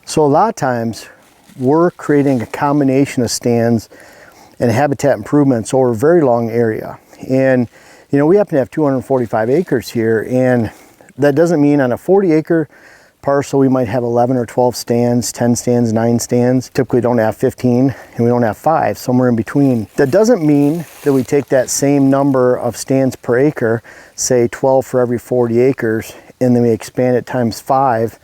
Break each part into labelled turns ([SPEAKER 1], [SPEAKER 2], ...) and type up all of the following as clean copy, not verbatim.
[SPEAKER 1] So a lot of times we're creating a combination of stands and habitat improvements over a very long area. And you know, we happen to have 245 acres here, and that doesn't mean on a 40-acre parcel we might have 11 or 12 stands, 10 stands, 9 stands. Typically don't have 15, and we don't have 5, somewhere in between. That doesn't mean that we take that same number of stands per acre, say 12 for every 40 acres, and then we expand it times 5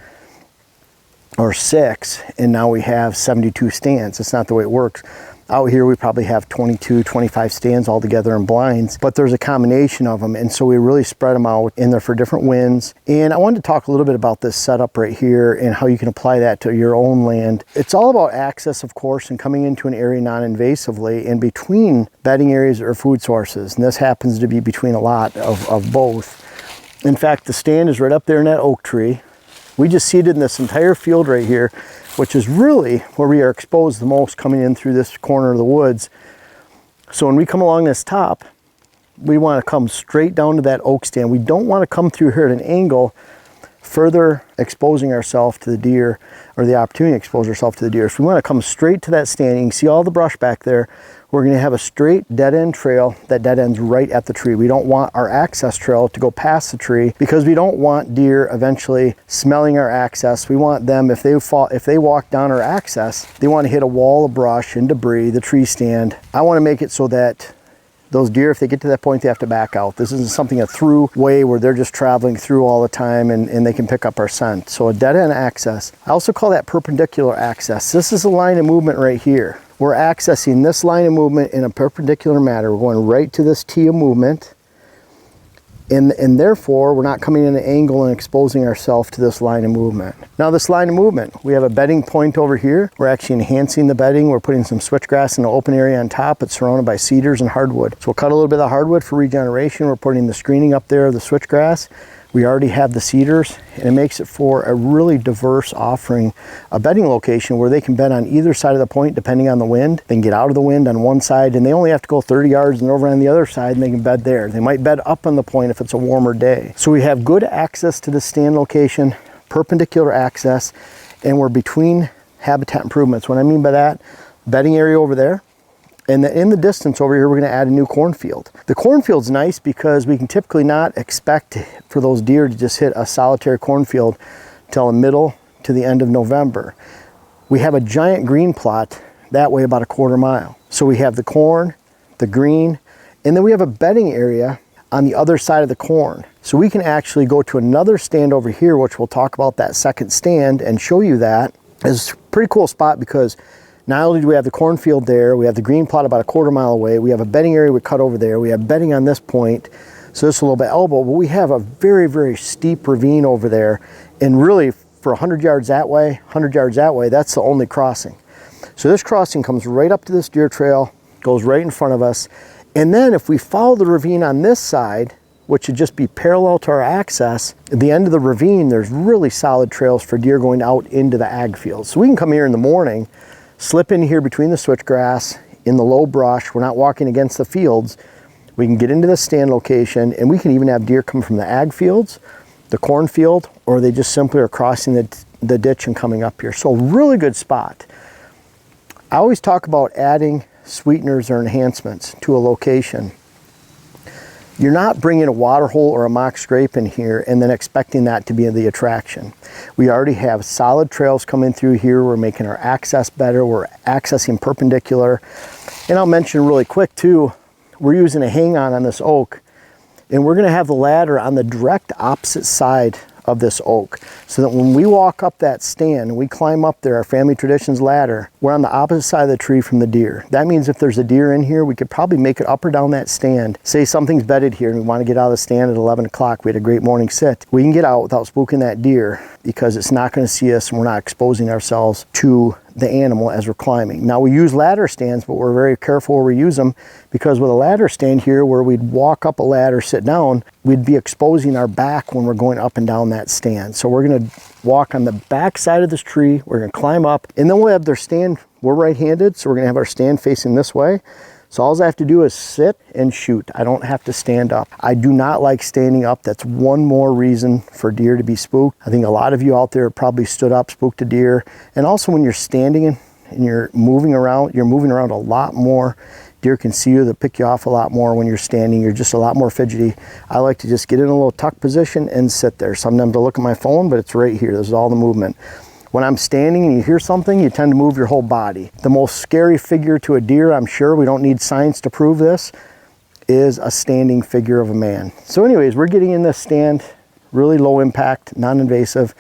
[SPEAKER 1] or 6, and now we have 72 stands. It's not the way it works. Out here we probably have 22, 25 stands all together in blinds, but there's a combination of them, and so we really spread them out in there for different winds. And I wanted to talk a little bit about this setup right here and how you can apply that to your own land. It's all about access, of course, and coming into an area non-invasively and between bedding areas or food sources, and this happens to be between a lot of both. In fact, the stand is right up there in that oak tree. We just seeded in this entire field right here, which is really where we are exposed the most coming in through this corner of the woods. So when we come along this top, we want to come straight down to that oak stand. We don't want to come through here at an angle, further exposing ourselves to the deer, or the opportunity to expose ourselves to the deer. So we want to come straight to that stand. You can see all the brush back there. We're going to have a straight dead-end trail that dead ends right at the tree. We don't want our access trail to go past the tree because we don't want deer eventually smelling our access. We want them, if they walk down our access, they want to hit a wall of brush and debris, the tree stand. I want to make it so that those deer, if they get to that point, they have to back out. This isn't something a through way where they're just traveling through all the time and they can pick up our scent. So a dead-end access. I also call that perpendicular access. This is a line of movement right here. We're accessing this line of movement in a perpendicular manner. We're going right to this T of movement, and therefore we're not coming in an angle and exposing ourselves to this line of movement. Now this line of movement, we have a bedding point over here. We're actually enhancing the bedding. We're putting some switchgrass in the open area on top. It's surrounded by cedars and hardwood. So we'll cut a little bit of hardwood for regeneration. We're putting the screening up there of the switchgrass. We already have the cedars, and it makes it for a really diverse offering, a bedding location where they can bed on either side of the point depending on the wind. They can get out of the wind on one side, and they only have to go 30 yards and over on the other side, and they can bed there. They might bed up on the point if it's a warmer day. So we have good access to the stand location, perpendicular access, and we're between habitat improvements. What I mean by that, bedding area over there, and in the distance over here, we're going to add a new cornfield. The cornfield's nice because we can typically not expect for those deer to just hit a solitary cornfield till the middle to the end of November. We have a giant green plot that way about a quarter mile. So we have the corn, the green, and then we have a bedding area on the other side of the corn. So we can actually go to another stand over here, which we'll talk about that second stand and show you that. It's a pretty cool spot because not only do we have the cornfield there, we have the green plot about a quarter mile away, we have a bedding area we cut over there, we have bedding on this point, so this is a little bit elbow, but we have a very, very steep ravine over there, and really for 100 yards that way, 100 yards that way, that's the only crossing. So this crossing comes right up to this deer trail, goes right in front of us, and then if we follow the ravine on this side, which would just be parallel to our access, at the end of the ravine, there's really solid trails for deer going out into the ag fields. So we can come here in the morning, slip in here between the switchgrass, in the low brush, we're not walking against the fields, we can get into the stand location, and we can even have deer come from the ag fields, the cornfield, or they just simply are crossing the ditch and coming up here. So really good spot. I always talk about adding sweeteners or enhancements to a location. You're not bringing a water hole or a mock scrape in here and then expecting that to be the attraction. We already have solid trails coming through here. We're making our access better. We're accessing perpendicular. And I'll mention really quick too, we're using a hang-on on this oak, and we're gonna have the ladder on the direct opposite side of this oak, so that when we walk up that stand and we climb up there, our family traditions ladder, we're on the opposite side of the tree from the deer. That means if there's a deer in here, we could probably make it up or down that stand. Say something's bedded here and we want to get out of the stand at 11 o'clock. We had a great morning sit. We can get out without spooking that deer because it's not going to see us and we're not exposing ourselves to the animal as we're climbing. Now we use ladder stands, but we're very careful where we use them, because with a ladder stand here where we'd walk up a ladder, sit down, we'd be exposing our back when we're going up and down that stand. So we're gonna walk on the back side of this tree, we're gonna climb up, and then we'll have their stand, we're right-handed, so we're gonna have our stand facing this way. So all I have to do is sit and shoot. I don't have to stand up. I do not like standing up. That's one more reason for deer to be spooked. I think a lot of you out there probably stood up, spooked a deer. And also when you're standing and you're moving around a lot more. Deer can see you, they'll pick you off a lot more when you're standing. You're just a lot more fidgety. I like to just get in a little tuck position and sit there. Sometimes I look at my phone, but it's right here. This is all the movement. When I'm standing and you hear something, you tend to move your whole body. The most scary figure to a deer, I'm sure, we don't need science to prove this, is a standing figure of a man. So anyways, we're getting in this stand, really low impact, non-invasive.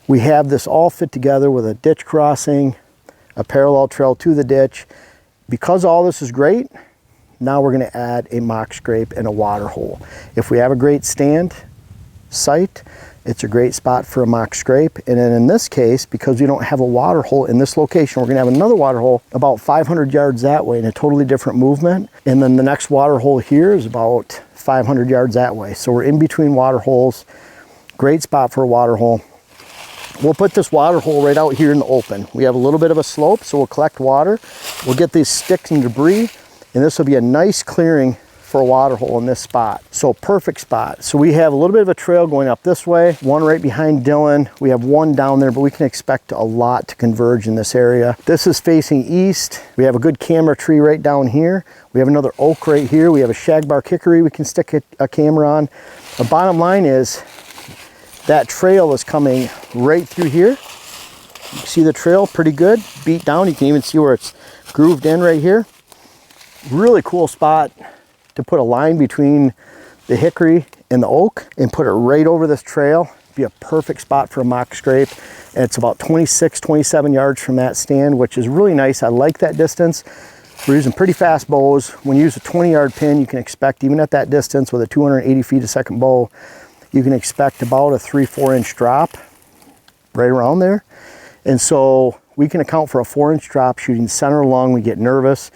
[SPEAKER 1] We have this all fit together with a ditch crossing, a parallel trail to the ditch. Because all this is great, now we're going to add a mock scrape and a water hole. If we have a great stand site, it's a great spot for a mock scrape. And then in this case, because we don't have a water hole in this location, we're going to have another water hole about 500 yards that way in a totally different movement. And then the next water hole here is about 500 yards that way. So we're in between water holes. Great spot for a water hole. We'll put this water hole right out here in the open. We have a little bit of a slope, so we'll collect water. We'll get these sticks and debris, and this will be a nice clearing for a water hole in this spot. So perfect spot. So we have a little bit of a trail going up this way, one right behind Dylan. We have one down there, but we can expect a lot to converge in this area. This is facing east. We have a good camera tree right down here. We have another oak right here. We have a shagbark hickory we can stick a camera on. The bottom line is, that trail is coming right through here. You see the trail pretty good, beat down. You can even see where it's grooved in right here. Really cool spot to put a line between the hickory and the oak and put it right over this trail. Be a perfect spot for a mock scrape. And it's about 26, 27 yards from that stand, which is really nice. I like that distance. We're using pretty fast bows. When you use a 20-yard pin, you can expect, even at that distance with a 280 feet a second bow, you can expect about a 3-4 inch drop right around there. And so we can account for a 4-inch drop shooting center lung. We get nervous.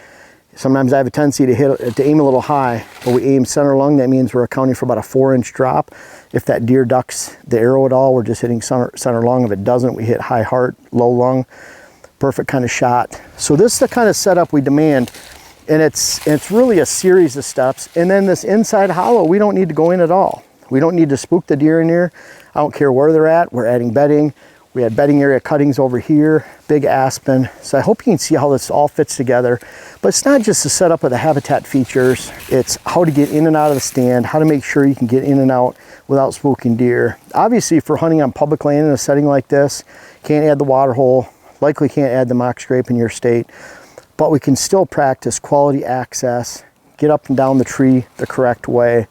[SPEAKER 1] Sometimes I have a tendency to aim a little high, but we aim center lung. That means we're accounting for about a 4-inch drop. If that deer ducks the arrow at all, we're just hitting center lung. If it doesn't, we hit high heart, low lung. Perfect kind of shot. So this is the kind of setup we demand. And it's really a series of steps. And then this inside hollow, we don't need to go in at all. We don't need to spook the deer in here. I don't care where they're at. We're adding bedding. We had bedding area cuttings over here, big aspen. So I hope you can see how this all fits together. But it's not just the setup of the habitat features. It's how to get in and out of the stand, how to make sure you can get in and out without spooking deer. Obviously, for hunting on public land in a setting like this, can't add the water hole, likely can't add the mock scrape in your state, but we can still practice quality access, get up and down the tree the correct way.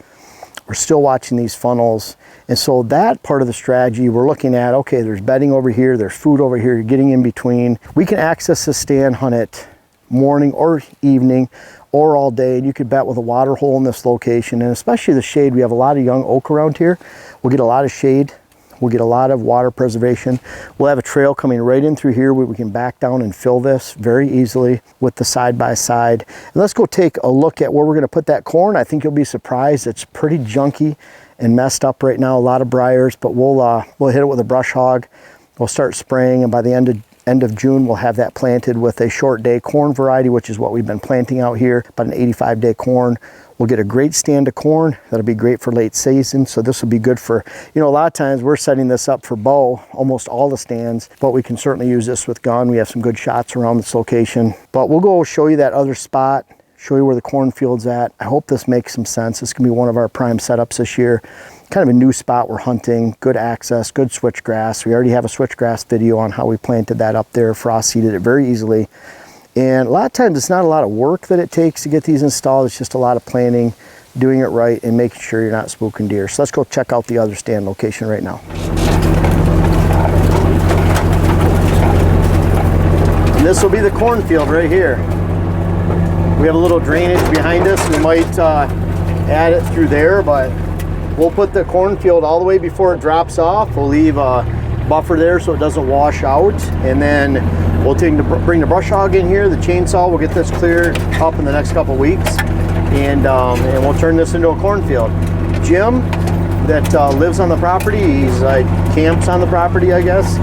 [SPEAKER 1] We're still watching these funnels. And so that part of the strategy, we're looking at, okay, there's bedding over here, there's food over here, you're getting in between. We can access the stand, hunt it morning or evening or all day. And you could bet with a water hole in this location, and especially the shade. We have a lot of young oak around here. We'll get a lot of shade. We'll get a lot of water preservation. We'll have a trail coming right in through here where we can back down and fill this very easily with the side-by-side. And let's go take a look at where we're gonna put that corn. I think you'll be surprised. It's pretty junky and messed up right now, a lot of briars, but we'll hit it with a brush hog. We'll start spraying, and by the end of June, we'll have that planted with a short day corn variety, which is what we've been planting out here, about an 85-day corn. We'll get a great stand of corn. That'll be great for late season. So this will be good for, a lot of times we're setting this up for bow, almost all the stands, but we can certainly use this with gun. We have some good shots around this location, but we'll go show you that other spot, show you where the cornfield's at. I hope this makes some sense. This can be one of our prime setups this year. Kind of a new spot we're hunting, good access, good switchgrass. We already have a switchgrass video on how we planted that up there, frost seeded it very easily. And a lot of times it's not a lot of work that it takes to get these installed. It's just a lot of planning, doing it right, and making sure you're not spooking deer. So let's go check out the other stand location right now. And this will be the cornfield right here. We have a little drainage behind us. We might add it through there, but we'll put the cornfield all the way before it drops off. We'll leave a buffer there so it doesn't wash out, and then we'll bring the brush hog in here, the chainsaw. We'll get this cleared up in the next couple weeks, and we'll turn this into a cornfield. Jim, that lives on the property, he's like camps on the property, I guess.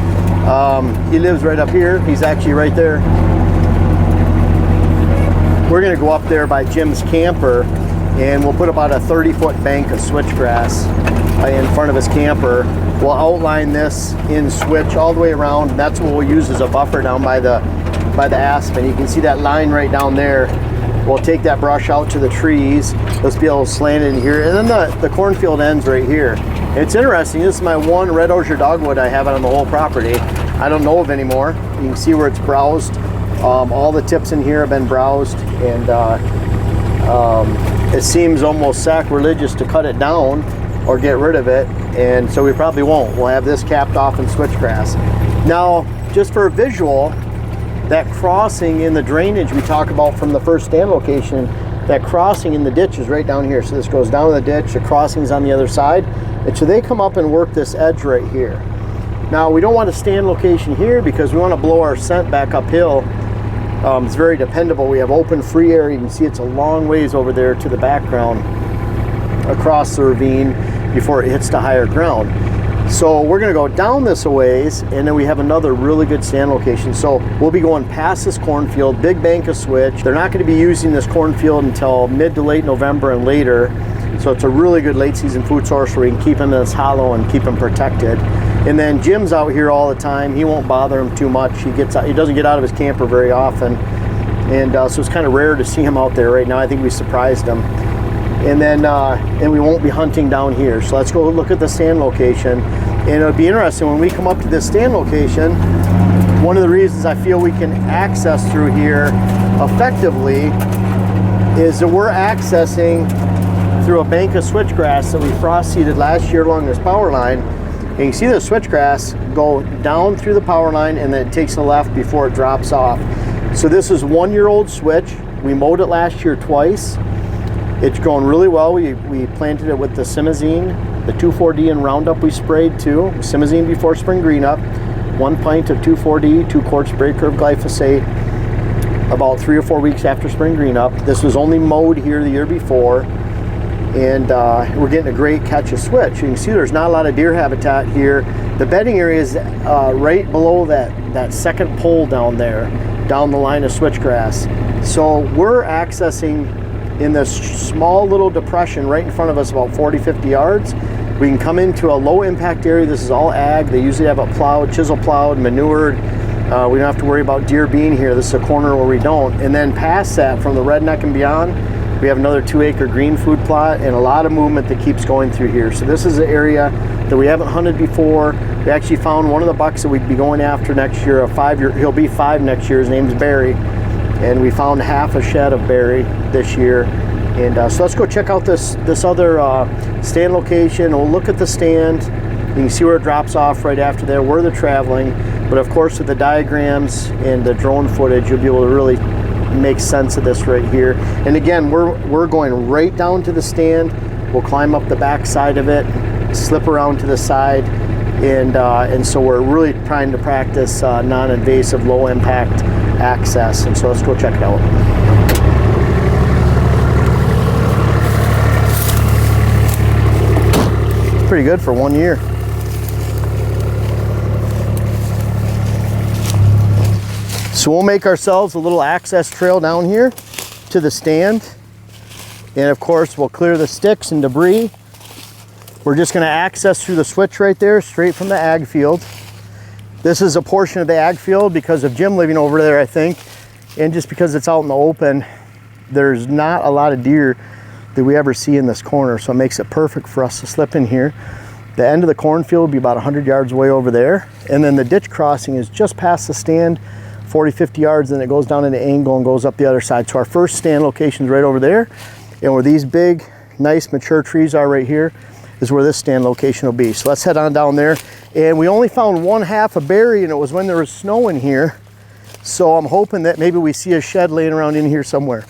[SPEAKER 1] He lives right up here. He's actually right there. we're gonna go up there by Jim's camper, and we'll put about a 30-foot bank of switchgrass in front of his camper. We'll outline this in switch all the way around, and that's what we'll use as a buffer down by the aspen. You can see that line right down there. We'll take that brush out to the trees. Let's be able to slant it in here. And then the cornfield ends right here. It's interesting, this is my one red osier dogwood I have on the whole property. I don't know of any more. You can see where it's browsed. All the tips in here have been browsed, and it seems almost sacrilegious to cut it down or get rid of it, and so we probably won't. We'll have this capped off in switchgrass. Now, just for a visual, that crossing in the drainage we talk about from the first stand location, that crossing in the ditch is right down here. So this goes down to the ditch, the crossing's on the other side, and so they come up and work this edge right here. Now, we don't want a stand location here because we want to blow our scent back uphill. It's very dependable. We have open free area. You can see it's a long ways over there to the background across the ravine before it hits the higher ground. So we're going to go down this a ways, and then we have another really good stand location. So we'll be going past this cornfield, big bank of switch. They're not going to be using this cornfield until mid to late November and later. So it's a really good late season food source where we can keep them in this hollow and keep them protected. And then Jim's out here all the time. He won't bother him too much. He doesn't get out of his camper very often. And so it's kind of rare to see him out there right now. I think we surprised him. And then and we won't be hunting down here. So let's go look at the stand location. And it'll be interesting when we come up to this stand location. One of the reasons I feel we can access through here effectively is that we're accessing through a bank of switchgrass that we frost seeded last year along this power line. And you see the switchgrass go down through the power line, and then it takes a left before it drops off. So this is 1-year-old switch. We mowed it last year twice. It's grown really well. We planted it with the Simazine, the 2,4-D and Roundup we sprayed too. Simazine before spring green up. 1 pint of 2,4-D, 2 quarts spray curve glyphosate about 3 or 4 weeks after spring green up. This was only mowed here the year before. And we're getting a great catch of switch. You can see there's not a lot of deer habitat here. The bedding area is right below that second pole down there, down the line of switchgrass. So we're accessing in this small little depression right in front of us, about 40-50 yards. We can come into a low impact area. This is all ag. They usually have it plowed, chisel plowed, manured. We don't have to worry about deer being here. This is a corner where we don't. And then past that, from the redneck and beyond, we have another 2-acre green food plot and a lot of movement that keeps going through here. So this is an area that we haven't hunted before. We actually found one of the bucks that we'd be going after next year, a 5-year, he'll be 5 next year, his name's Barry. And we found half a shed of Barry this year. And so let's go check out this other stand location. We'll look at the stand. You can see where it drops off right after there, where they're traveling. But of course, with the diagrams and the drone footage, you'll be able to really make sense of this right here. And again, we're going right down to the stand. We'll climb up the back side of it, slip around to the side, and so we're really trying to practice non-invasive, low-impact access. And so let's go check it out. Pretty good for 1 year. So we'll make ourselves a little access trail down here to the stand. And of course, we'll clear the sticks and debris. We're just gonna access through the switch right there, straight from the ag field. This is a portion of the ag field because of Jim living over there, I think. And just because it's out in the open, there's not a lot of deer that we ever see in this corner. So it makes it perfect for us to slip in here. The end of the cornfield will be about 100 yards away over there. And then the ditch crossing is just past the stand, 40-50 yards, and it goes down into angle and goes up the other side. So our first stand location is right over there, and where these big nice mature trees are right here is where this stand location will be. So let's head on down there. And we only found 1/2 a berry, and it was when there was snow in here. So I'm hoping that maybe we see a shed laying around in here somewhere.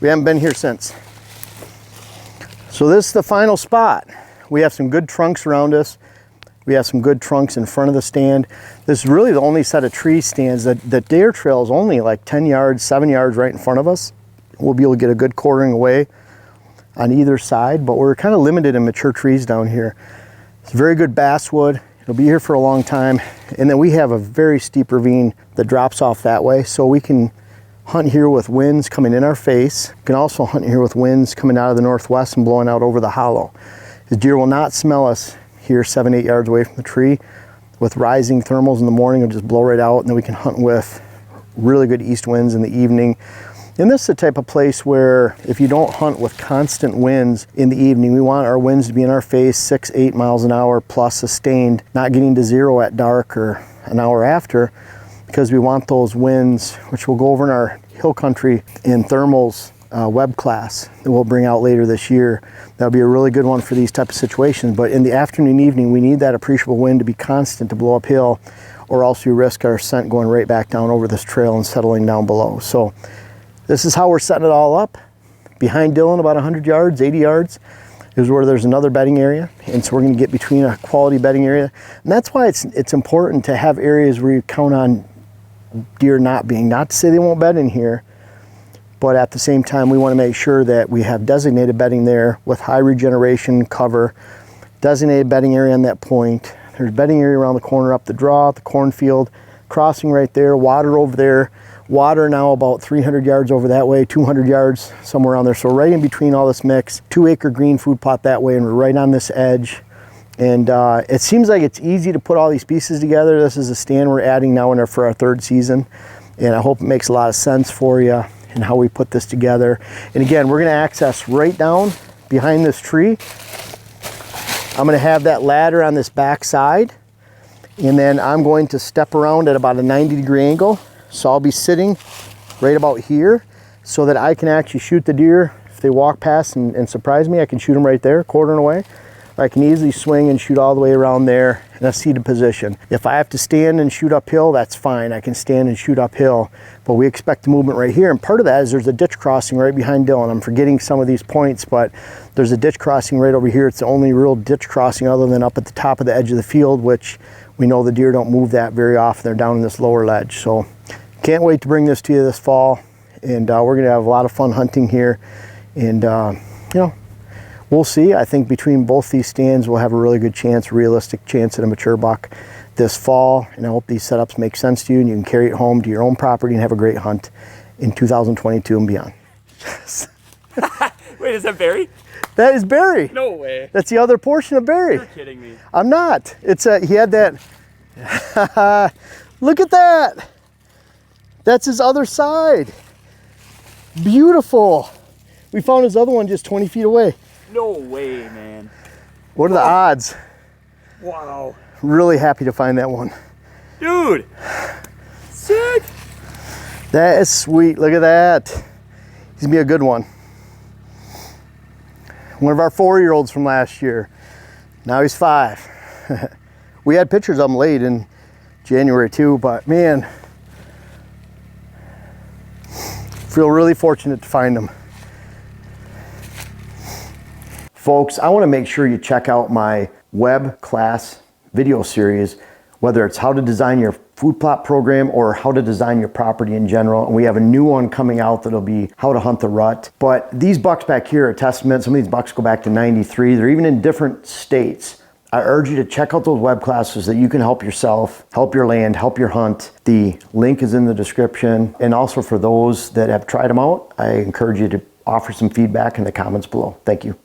[SPEAKER 1] We haven't been here since. So this is the final spot. We have some good trunks around us. We have some good trunks in front of the stand. This is really the only set of tree stands. The deer trail is only like 10 yards, 7 yards right in front of us. We'll be able to get a good quartering away on either side, but we're kind of limited in mature trees down here. It's very good basswood. It'll be here for a long time. And then we have a very steep ravine that drops off that way, so we can hunt here with winds coming in our face. You can also hunt here with winds coming out of the northwest and blowing out over the hollow. The deer will not smell us here 7-8 yards away from the tree. With rising thermals in the morning, it'll just blow right out, and then we can hunt with really good east winds in the evening. And this is the type of place where if you don't hunt with constant winds in the evening, we want our winds to be in our face 6-8 miles an hour plus sustained, not getting to zero at dark or an hour after, because we want those winds, which we'll go over in our hill country in thermals web class that we'll bring out later this year. That'll be a really good one for these type of situations. But in the afternoon, evening, we need that appreciable wind to be constant to blow uphill, or else we risk our scent going right back down over this trail and settling down below. So this is how we're setting it all up. Behind Dylan, about 100 yards, 80 yards, is where there's another bedding area. And so we're gonna get between a quality bedding area. And that's why it's important to have areas where you count on deer not to say they won't bed in here, but at the same time, we wanna make sure that we have designated bedding there with high regeneration cover, designated bedding area on that point. There's bedding area around the corner up the draw, the cornfield, crossing right there, water over there. Water now about 300 yards over that way, 200 yards, somewhere around there. So right in between all this mix, 2-acre green food plot that way, and we're right on this edge. And it seems like it's easy to put all these pieces together. This is a stand we're adding now for our 3rd season. And I hope it makes a lot of sense for you and how we put this together. And again, we're gonna access right down behind this tree. I'm gonna have that ladder on this back side. And then I'm going to step around at about a 90-degree angle. So I'll be sitting right about here so that I can actually shoot the deer. If they walk past and surprise me, I can shoot them right there, quartering away. Or I can easily swing and shoot all the way around there in a seated position. If I have to stand and shoot uphill, that's fine. I can stand and shoot uphill, but we expect the movement right here. And part of that is there's a ditch crossing right behind Dylan. I'm forgetting some of these points, but there's a ditch crossing right over here. It's the only real ditch crossing other than up at the top of the edge of the field, which we know the deer don't move that very often. They're down in this lower ledge. So can't wait to bring this to you this fall, and we're gonna have a lot of fun hunting here. And you know, we'll see. I think between both these stands, we'll have a really good chance, realistic chance at a mature buck this fall. And I hope these setups make sense to you, and you can carry it home to your own property and have a great hunt in 2022 and beyond. Yes.
[SPEAKER 2] Wait, is that Barry?
[SPEAKER 1] That is Barry.
[SPEAKER 2] No way.
[SPEAKER 1] That's the other portion of Barry.
[SPEAKER 2] You're kidding me.
[SPEAKER 1] I'm not. It's he had that. Look at that. That's his other side. Beautiful. We found his other one just 20 feet away.
[SPEAKER 2] No way, man.
[SPEAKER 1] What are the odds?
[SPEAKER 2] Wow.
[SPEAKER 1] Really happy to find that one.
[SPEAKER 2] Dude. Sick.
[SPEAKER 1] That is sweet. Look at that. He's gonna be a good one. One of our 4-year-olds from last year. Now he's 5. We had pictures of him late in January too, but man, feel really fortunate to find them. Folks, I want to make sure you check out my web class video series, whether it's how to design your food plot program or how to design your property in general. And we have a new one coming out that'll be how to hunt the rut. But these bucks back here are a testament. Some of these bucks go back to 93. They're even in different states. I urge you to check out those web classes so that you can help yourself, help your land, help your hunt. The link is in the description. And also for those that have tried them out, I encourage you to offer some feedback in the comments below. Thank you.